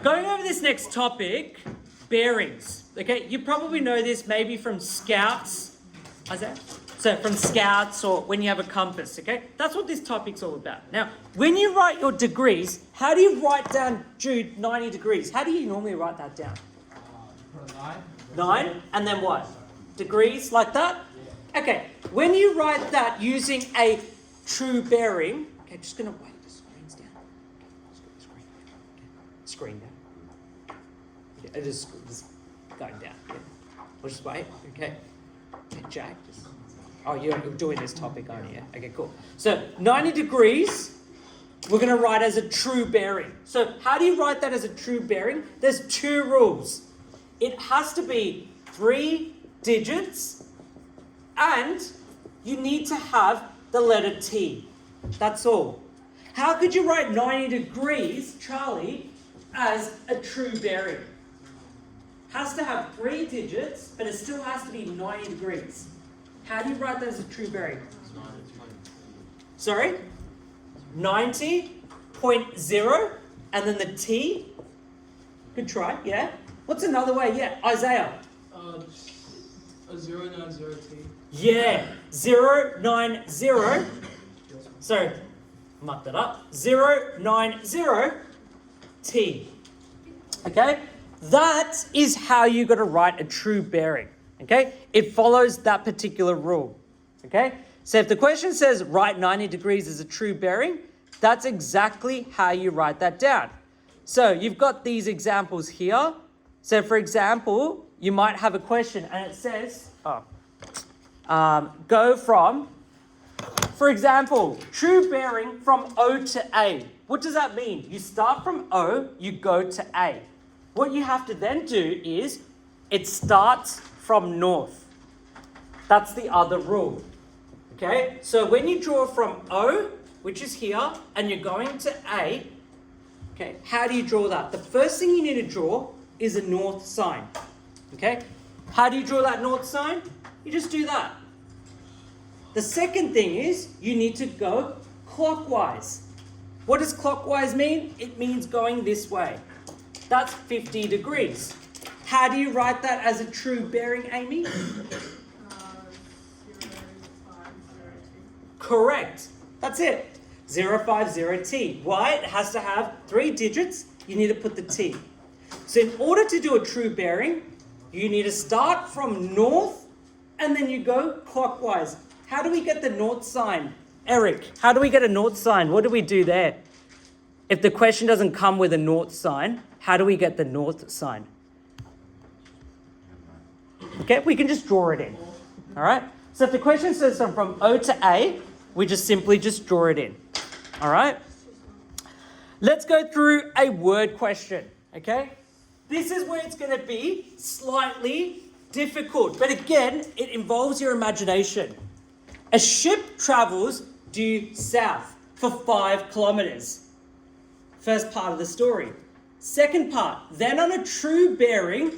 Going over this next topic, bearings. Okay, you probably know this maybe from Scouts. Isaiah? So from Scouts or when you have a compass, okay? That's what this topic's all about. Now, when you write your degrees, how do you write down, Jude, 90 degrees? How do you normally write that down? 9, and then what? Degrees, like that? Okay, when you write that using a true bearing, okay, just going to wait, the screen's down. Screen down. Yeah, it is going down. Yeah. We'll just wait, okay. Okay, Jack, oh, you're doing this topic, aren't you? Okay, cool. So 90 degrees, we're going to write as a true bearing. So how do you write that as a true bearing? There's 2 rules. It has to be 3 digits, and you need to have the letter T. That's all. How could you write 90 degrees, Charlie, as a true bearing? Has to have 3 digits, but it still has to be 90 degrees. How do you write that as a true bearing? Sorry? 90.0, and then the T? Good try, yeah? What's another way? Yeah, Isaiah. A 090T. Yeah, 090. So, muck that up. 090T. Okay? That is how you got to write a true bearing. Okay? It follows that particular rule. Okay? So if the question says write 90 degrees as a true bearing, that's exactly how you write that down. So you've got these examples here. So for example, you might have a question and it says, go from, for example, true bearing from O to A. What does that mean? You start from O, you go to A. What you have to then do is, it starts from north. That's the other rule. Okay? So when you draw from O, which is here, and you're going to A, okay, how do you draw that? The first thing you need to draw is a north sign. Okay? How do you draw that north sign? You just do that. The second thing is, you need to go clockwise. What does clockwise mean? It means going this way. That's 50 degrees. How do you write that as a true bearing, Amy? 050T. Correct. That's it. 050T. Why? It has to have 3 digits. You need to put the T. So in order to do a true bearing, you need to start from north and then you go clockwise. How do we get the north sign? Eric, how do we get a north sign? What do we do there? If the question doesn't come with a north sign, how do we get the north sign? Okay, we can just draw it in. All right? So if the question says from O to A, we just simply just draw it in. All right? Let's go through a word question. Okay? This is where it's going to be slightly difficult. But again, it involves your imagination. A ship travels due south for 5 kilometers. First part of the story. Second part, then on a true bearing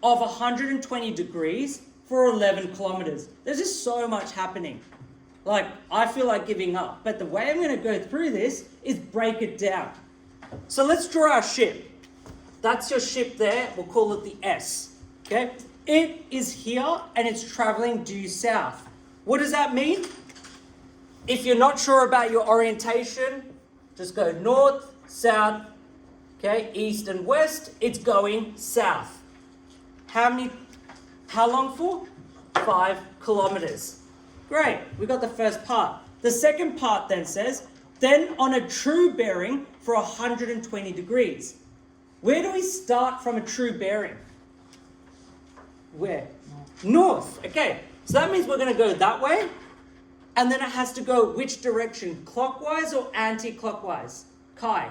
of 120 degrees for 11 kilometers. There's just so much happening. Like, I feel like giving up. But the way I'm going to go through this is break it down. So let's draw our ship. That's your ship there. We'll call it the S. Okay? It is here and it's traveling due south. What does that mean? If you're not sure about your orientation, just go north, south, okay, east and west. It's going south. How long for? 5 kilometers. Great, we got the first part. The second part then says, then on a true bearing for 120 degrees. Where do we start from a true bearing? Where? North. Okay, so that means we're going to go that way. And then it has to go which direction? Clockwise or anti-clockwise? Kai?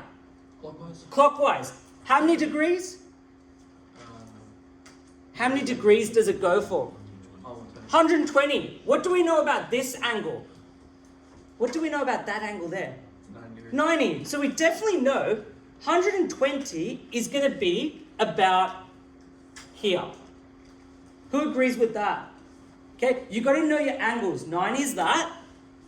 Clockwise. Clockwise. How many degrees? How many degrees does it go for? 120. What do we know about this angle? What do we know about that angle there? 90. So we definitely know 120 is going to be about here. Who agrees with that? Okay, you got to know your angles. 90 is that.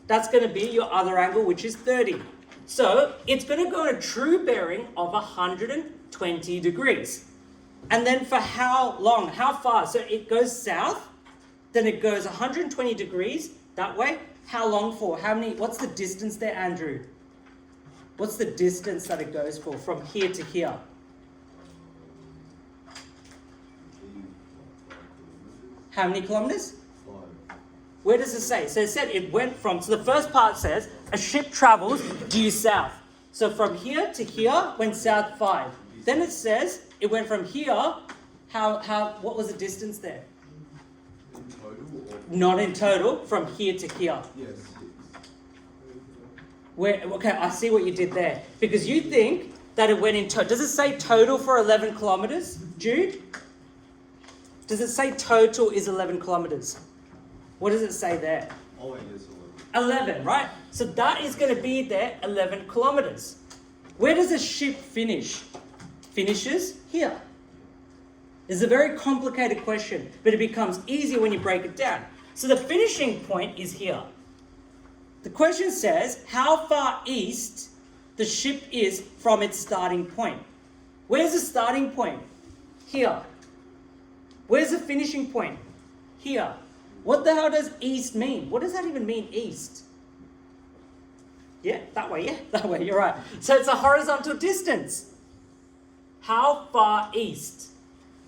That's going to be your other angle, which is 30. So it's going to go in a true bearing of 120 degrees. And then for how long? How far? So it goes south, then it goes 120 degrees that way. How long for? How many? What's the distance there, Andrew? What's the distance that it goes for from here to here? How many kilometers? 5. Where does it say? So it said it went from, so the first part says a ship travels due south. So from here to here went south 5. Then it says it went from here, what was the distance there? In total? Or? Not in total, from here to here. Yes. Okay, I see what you did there. Because you think that it went in total. Does it say total for 11 kilometers, Jude? Does it say total is 11 kilometers? What does it say there? Oh, yes, 11, right? So that is going to be there 11 kilometers. Where does a ship finish? Finishes here. It's a very complicated question, but it becomes easier when you break it down. So the finishing point is here. The question says how far east the ship is from its starting point. Where's the starting point? Here. Where's the finishing point? Here. What the hell does east mean? What does that even mean, east? Yeah, that way, you're right. So it's a horizontal distance. How far east?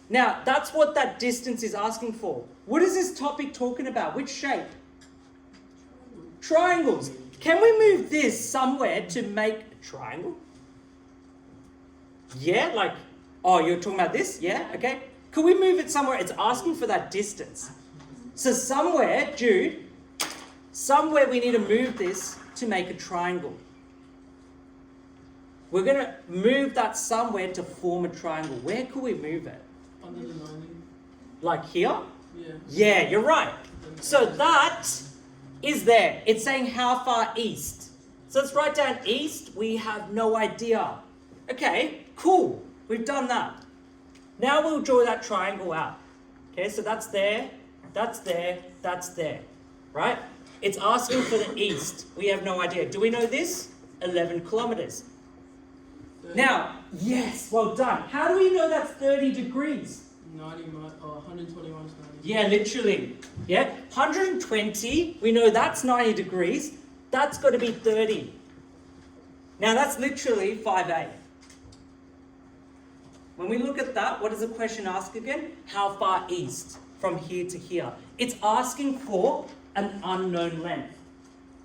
Now, that's what that distance is asking for. What is this topic talking about? Which shape? Triangles. Can we move this somewhere to make a triangle? Yeah, like, oh, you're talking about this? Yeah, okay. Could we move it somewhere? It's asking for that distance. So somewhere, Jude, somewhere we need to move this to make a triangle. We're going to move that somewhere to form a triangle. Where could we move it? Under the 90. Like here? Yeah. Yeah, you're right. So that is there. It's saying how far east. So let's write down east. We have no idea. Okay, cool. We've done that. Now we'll draw that triangle out. Okay, so that's there, that's there, that's there. Right? It's asking for the east. We have no idea. Do we know this? 11 kilometers. 30, Now, yes, well done. How do we know that's 30 degrees? 120 minus 90. Yeah, literally. Yeah, 120, we know that's 90 degrees. That's got to be 30. Now that's literally 5A. When we look at that, what does the question ask again? How far east from here to here? It's asking for an unknown length.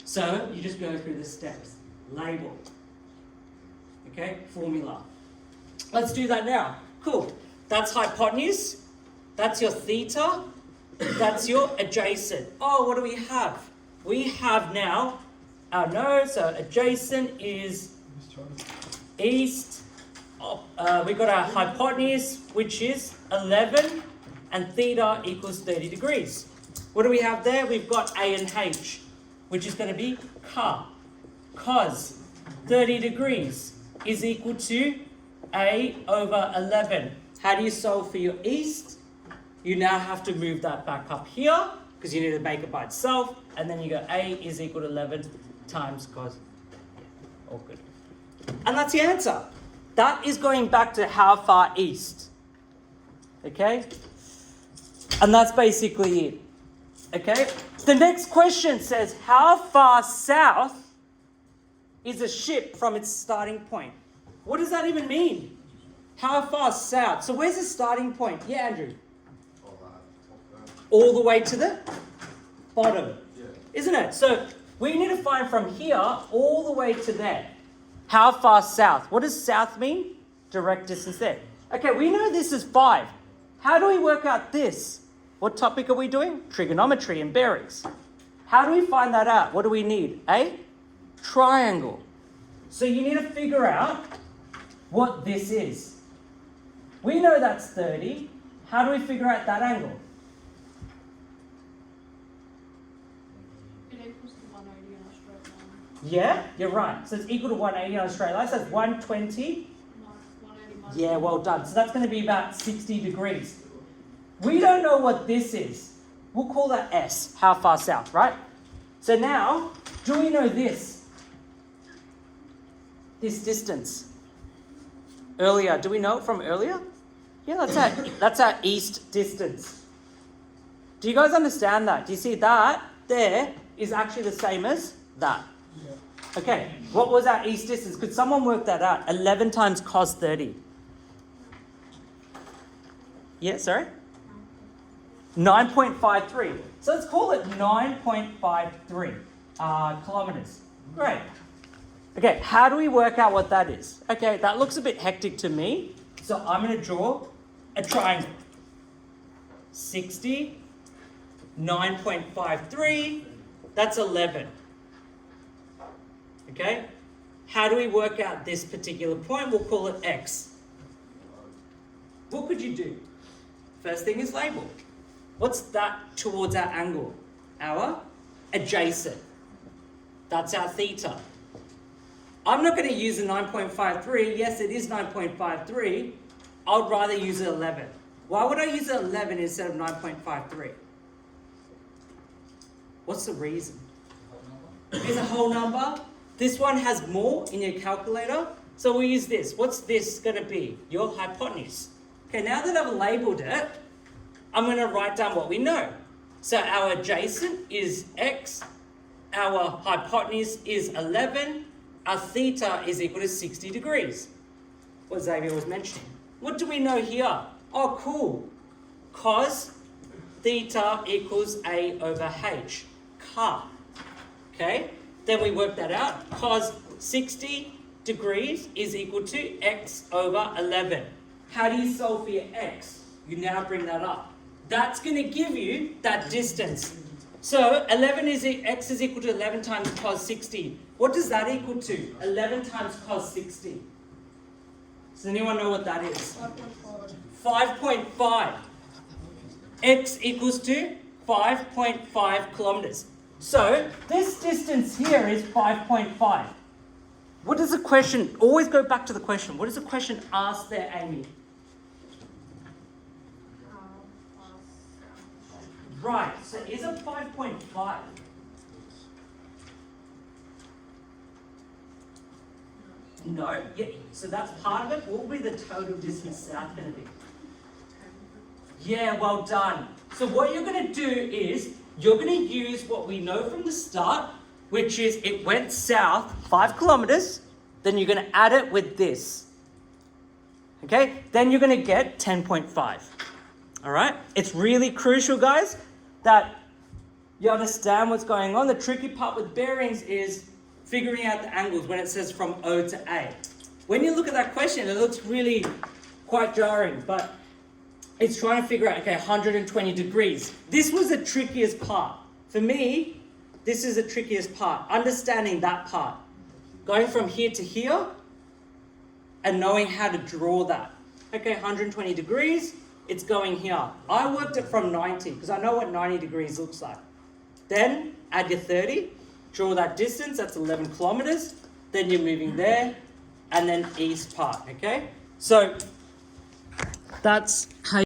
So you just go through the steps. Label. Okay, formula. Let's do that now. Cool. That's hypotenuse. That's your theta. That's your adjacent. Oh, what do we have? We have now our node. So adjacent is east. We've got our hypotenuse, which is 11, and theta equals 30 degrees. What do we have there? We've got A and H, which is going to be cos 30 degrees is equal to A over 11. How do you solve for your east? You now have to move that back up here, because you need to make it by itself, and then you go A is equal to 11 times cos. All good. And that's the answer. That is going back to how far east. Okay? And that's basically it. Okay? The next question says, how far south is a ship from its starting point? What does that even mean? How far south? So where's the starting point? Yeah, Andrew? All the way to the bottom. Yeah. Isn't it? So we need to find from here all the way to there. How far south? What does south mean? Direct distance there. Okay, we know this is 5. How do we work out this? What topic are we doing? Trigonometry and bearings. How do we find that out? What do we need? A triangle. So you need to figure out what this is. We know that's 30. How do we figure out that angle? It equals to 180 on a straight line. Yeah, you're right. So it's equal to 180 on a straight line. So that's 120. 180 minus Yeah, well done. So that's going to be about 60 degrees. We don't know what this is. We'll call that S, how far south, right? So now, do we know this? this distance? Earlier, do we know it from earlier? Yeah, that's our east distance. Do you guys understand that? Do you see that there is actually the same as that? Yeah. Okay, what was our east distance? Could someone work that out? 11 times cos 30. Yeah, sorry? 9.53. So let's call it 9.53 kilometers. Great. Okay, how do we work out what that is? Okay, that looks a bit hectic to me. So I'm going to draw a triangle. 60, 9.53, that's 11. Okay? How do we work out this particular point? We'll call it x. What could you do? First thing is label. What's that towards our angle? Our adjacent. That's our theta. I'm not going to use a 9.53. Yes, it is 9.53. I would rather use 11. Why would I use 11 instead of 9.53? What's the reason? It's a whole number. This one has more in your calculator. So we use this. What's this going to be? Your hypotenuse. Okay, now that I've labeled it, I'm going to write down what we know. So our adjacent is x. Our hypotenuse is 11. Our theta is equal to 60 degrees. What Xavier was mentioning. What do we know here? Oh, cool. Cos theta equals A over H. Car. Okay? Then we work that out. Cos 60 degrees is equal to x over 11. How do you solve for your x? You now bring that up. That's going to give you that distance. So 11 is x is equal to 11 times cos 60. What does that equal to? 11 times cos 60. Does anyone know what that is? 5.5. X equals to 5.5 kilometers. So this distance here is 5.5. What does the question, always go back to the question. What does the question ask there, Amy? Right, so is it 5.5? No, yeah, so that's part of it. What will be the total distance south going to be? Yeah, well done. So what you're going to do is, you're going to use what we know from the start, which is it went south 5 kilometers, then you're going to add it with this. Okay, then you're going to get 10.5. All right, it's really crucial, guys, that you understand what's going on. The tricky part with bearings is figuring out the angles when it says from O to A. When you look at that question, it looks really quite jarring, but it's trying to figure out, okay, 120 degrees. This was the trickiest part. For me, this is the trickiest part, understanding that part. Going from here to here and knowing how to draw that. Okay, 120 degrees, it's going here. I worked it from 90 because I know what 90 degrees looks like. Then add your 30, draw that distance, that's 11 kilometers. Then you're moving there and then east part, okay? So that's how